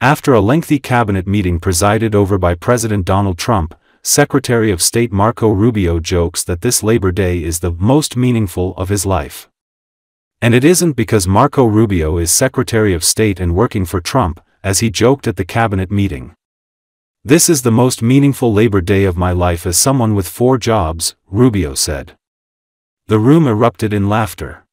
After a lengthy cabinet meeting presided over by President Donald Trump, Secretary of State Marco Rubio jokes that this Labor Day is the most meaningful of his life. And it isn't because Marco Rubio is Secretary of State and working for Trump, as he joked at the cabinet meeting. "This is the most meaningful Labor Day of my life as someone with 4 jobs," Rubio said. The room erupted in laughter.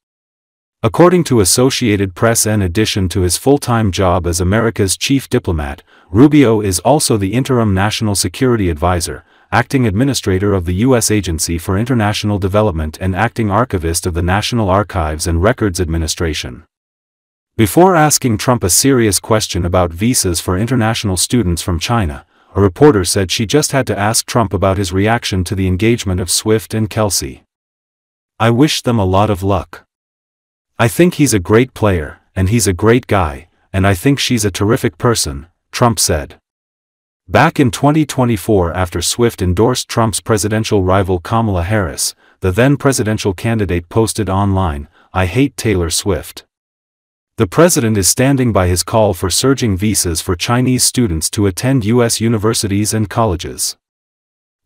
According to Associated Press, in addition to his full-time job as America's chief diplomat, Rubio is also the interim national security advisor, acting administrator of the U.S. Agency for International Development and acting archivist of the National Archives and Records Administration. Before asking Trump a serious question about visas for international students from China, a reporter said she just had to ask Trump about his reaction to the engagement of Swift and Kelce. "I wish them a lot of luck. I think he's a great player, and he's a great guy, and I think she's a terrific person," Trump said. Back in 2024, after Swift endorsed Trump's presidential rival Kamala Harris, the then presidential candidate posted online, "I hate Taylor Swift." The president is standing by his call for surging visas for Chinese students to attend U.S. universities and colleges.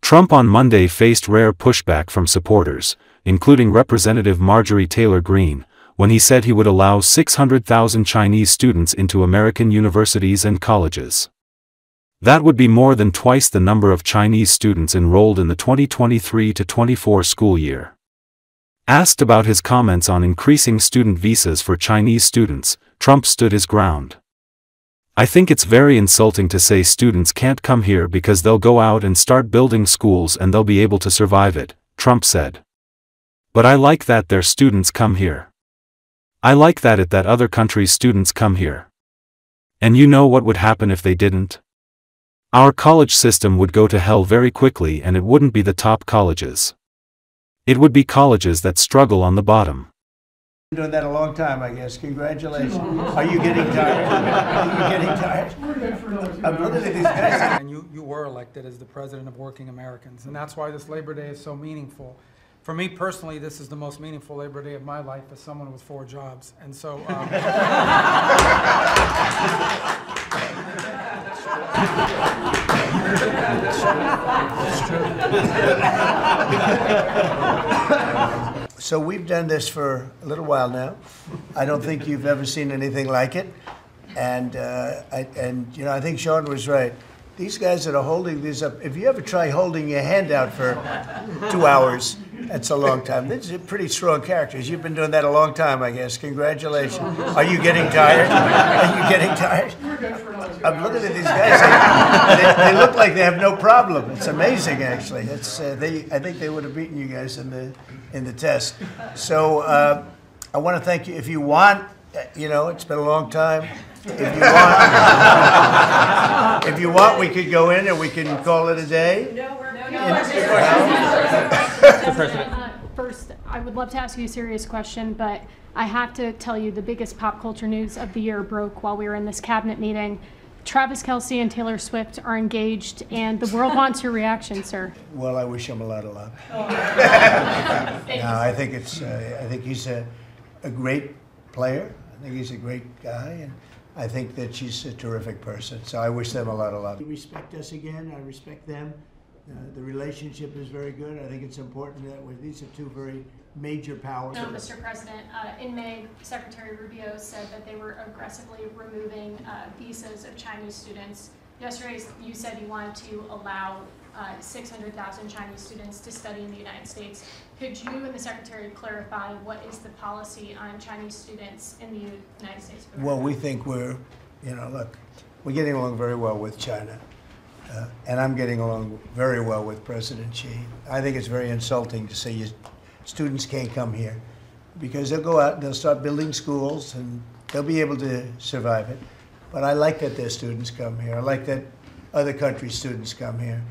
Trump on Monday faced rare pushback from supporters, including Representative Marjorie Taylor Greene, when he said he would allow 600,000 Chinese students into American universities and colleges. That would be more than twice the number of Chinese students enrolled in the 2023-24 school year. Asked about his comments on increasing student visas for Chinese students, Trump stood his ground. "I think it's very insulting to say students can't come here because they'll go out and start building schools and they'll be able to survive it," Trump said. "But I like that their students come here. I like that that other country's students come here. And you know what would happen if they didn't? Our college system would go to hell very quickly, and it wouldn't be the top colleges. It would be colleges that struggle on the bottom." You've been doing that a long time, I guess. Congratulations. Are you getting tired? Are you getting tired? I'm looking at these guys. And you were elected as the president of Working Americans, and that's why this Labor Day is so meaningful. For me personally, this is the most meaningful Labor Day of my life as someone with 4 jobs. And so, So we've done this for a little while now. I don't think you've ever seen anything like it. And you know, I think Sean was right. These guys that are holding these up, if you ever try holding your hand out for 2 hours, that's a long time. These are pretty strong characters. You've been doing that a long time, I guess. Congratulations. Are you getting tired? Are you getting tired? I'm looking at these guys. They look like they have no problem. It's amazing, actually. It's, I think they would have beaten you guys in the test. So I want to thank you. If you want, you know, it's been a long time. If you want, we could go in and we can call it a day. First, I would love to ask you a serious question, but I have to tell you the biggest pop culture news of the year broke while we were in this cabinet meeting. Travis Kelce and Taylor Swift are engaged, and the world wants your reaction, sir. Well, I wish him a lot of luck. No, I think he's a great player. I think he's a great guy, and I think that she's a terrific person. So I wish them a lot of luck. You respect us again. I respect them. The relationship is very good. I think it's important that these are 2 very major powers. No, Mr. President, in May, Secretary Rubio said that they were aggressively removing visas of Chinese students. Yesterday, you said you wanted to allow 600,000 Chinese students to study in the United States. Could you and the Secretary clarify what is the policy on Chinese students in the United States? Well, we think we're getting along very well with China. And I'm getting along very well with President Xi. I think it's very insulting to say students can't come here, because they'll go out and they'll start building schools and they'll be able to survive it. But I like that their students come here. I like that other countries' students come here.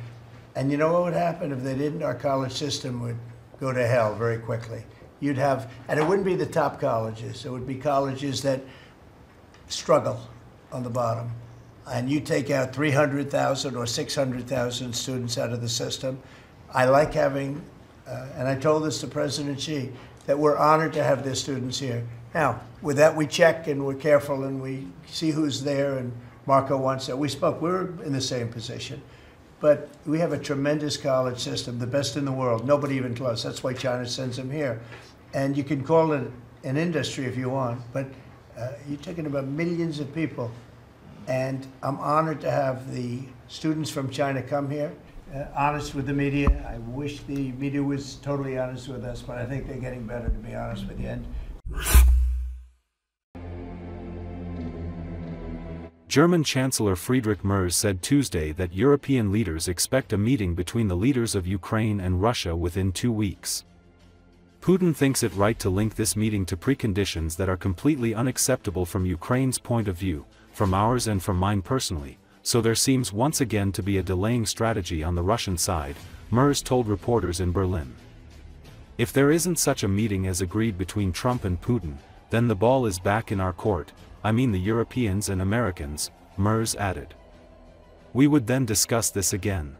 And you know what would happen if they didn't? Our college system would go to hell very quickly. You'd have, and it wouldn't be the top colleges. It would be colleges that struggle on the bottom. And you take out 300,000 or 600,000 students out of the system. I like having, and I told this to President Xi, that we're honored to have their students here. Now, with that, we check and we're careful and we see who's there and Marco once said, we spoke, we're in the same position. But we have a tremendous college system, the best in the world, nobody even close. That's why China sends them here. And you can call it an industry if you want, but you're talking about millions of people. And I'm honored to have the students from China come here, honest with the media. I wish the media was totally honest with us, but I think they're getting better, to be honest with you. And German Chancellor Friedrich Merz said Tuesday that European leaders expect a meeting between the leaders of Ukraine and Russia within 2 weeks. Putin thinks it right to link this meeting to preconditions that are completely unacceptable from Ukraine's point of view, from ours and from mine personally, so there seems once again to be a delaying strategy on the Russian side, Merz told reporters in Berlin. If there isn't such a meeting as agreed between Trump and Putin, then the ball is back in our court, I mean the Europeans and Americans, Merz added. We would then discuss this again.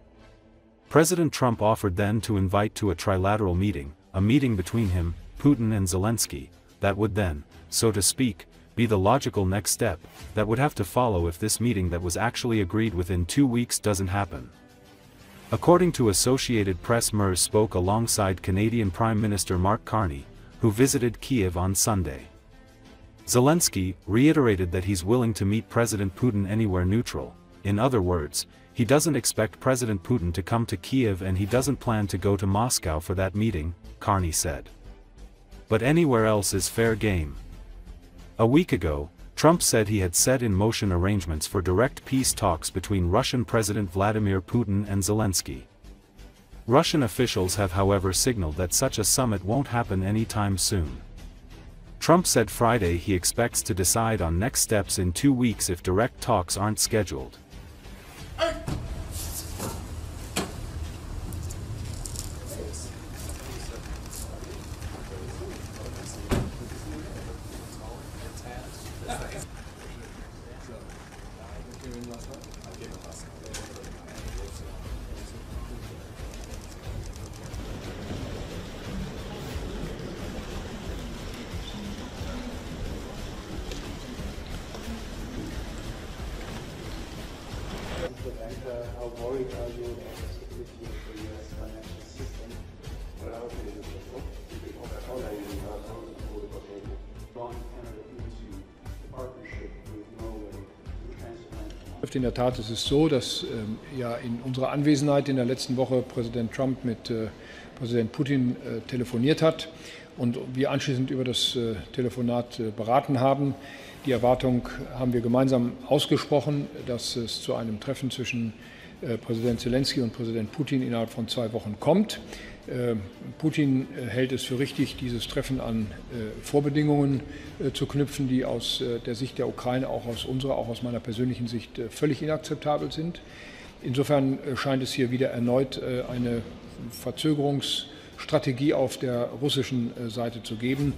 President Trump offered then to invite to a trilateral meeting, a meeting between him, Putin and Zelensky, that would then, so to speak, be the logical next step, that would have to follow if this meeting that was actually agreed within 2 weeks doesn't happen. According to Associated Press, Merz spoke alongside Canadian Prime Minister Mark Carney, who visited Kiev on Sunday. Zelensky reiterated that he's willing to meet President Putin anywhere neutral. In other words, he doesn't expect President Putin to come to Kiev and he doesn't plan to go to Moscow for that meeting, Carney said. But anywhere else is fair game. A week ago, Trump said he had set in motion arrangements for direct peace talks between Russian President Vladimir Putin and Zelensky. Russian officials have however signaled that such a summit won't happen anytime soon. Trump said Friday he expects to decide on next steps in 2 weeks if direct talks aren't scheduled. How worried are you about the stability of the U.S. financial system? Well, I would say this before. In der Tat ist es so, dass ja in unserer Anwesenheit in der letzten Woche Präsident Trump mit Präsident Putin telefoniert hat und wir anschließend über das Telefonat beraten haben. Die Erwartung haben wir gemeinsam ausgesprochen, dass es zu einem Treffen zwischen Präsident Zelensky und Präsident Putin innerhalb von 2 Wochen kommt. Putin hält es für richtig, dieses Treffen an Vorbedingungen zu knüpfen, die aus der Sicht der Ukraine, auch aus unserer, auch aus meiner persönlichen Sicht völlig inakzeptabel sind. Insofern scheint es hier wieder erneut eine Verzögerungsstrategie auf der russischen Seite zu geben.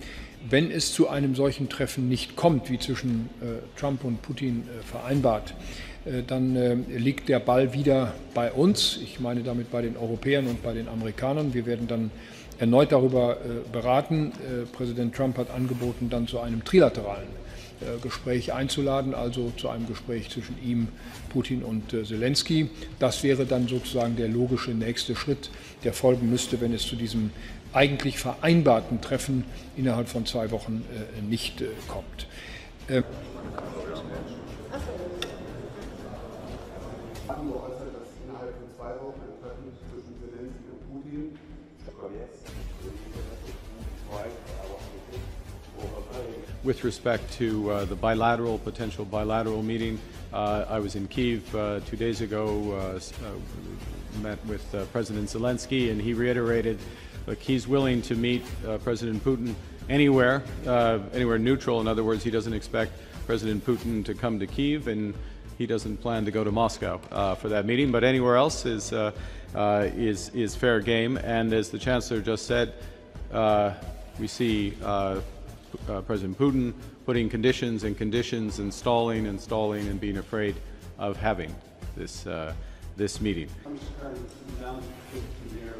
Wenn es zu einem solchen Treffen nicht kommt, wie zwischen Trump und Putin vereinbart, dann liegt der Ball wieder bei uns. Ich meine damit bei den Europäern und bei den Amerikanern. Wir werden dann erneut darüber beraten. Präsident Trump hat angeboten, dann zu einem trilateralen Gespräch einzuladen, also zu einem Gespräch zwischen ihm, Putin und Zelensky. Das wäre dann sozusagen der logische nächste Schritt, der folgen müsste, wenn es zu diesem eigentlich vereinbarten Treffen innerhalb von 2 Wochen nicht kommt. Haben geäußert, dass innerhalb von 2 Wochen ein Treffen zwischen Zelensky und Putin With respect to the potential bilateral meeting, I was in Kyiv 2 days ago, met with President Zelensky, and he reiterated he's willing to meet President Putin anywhere neutral. In other words, he doesn't expect President Putin to come to Kyiv, and he doesn't plan to go to Moscow for that meeting. But anywhere else is fair game. And as the Chancellor just said, we see President Putin putting conditions and conditions, and stalling and being afraid of having this meeting. I'm just trying to down to 15 here.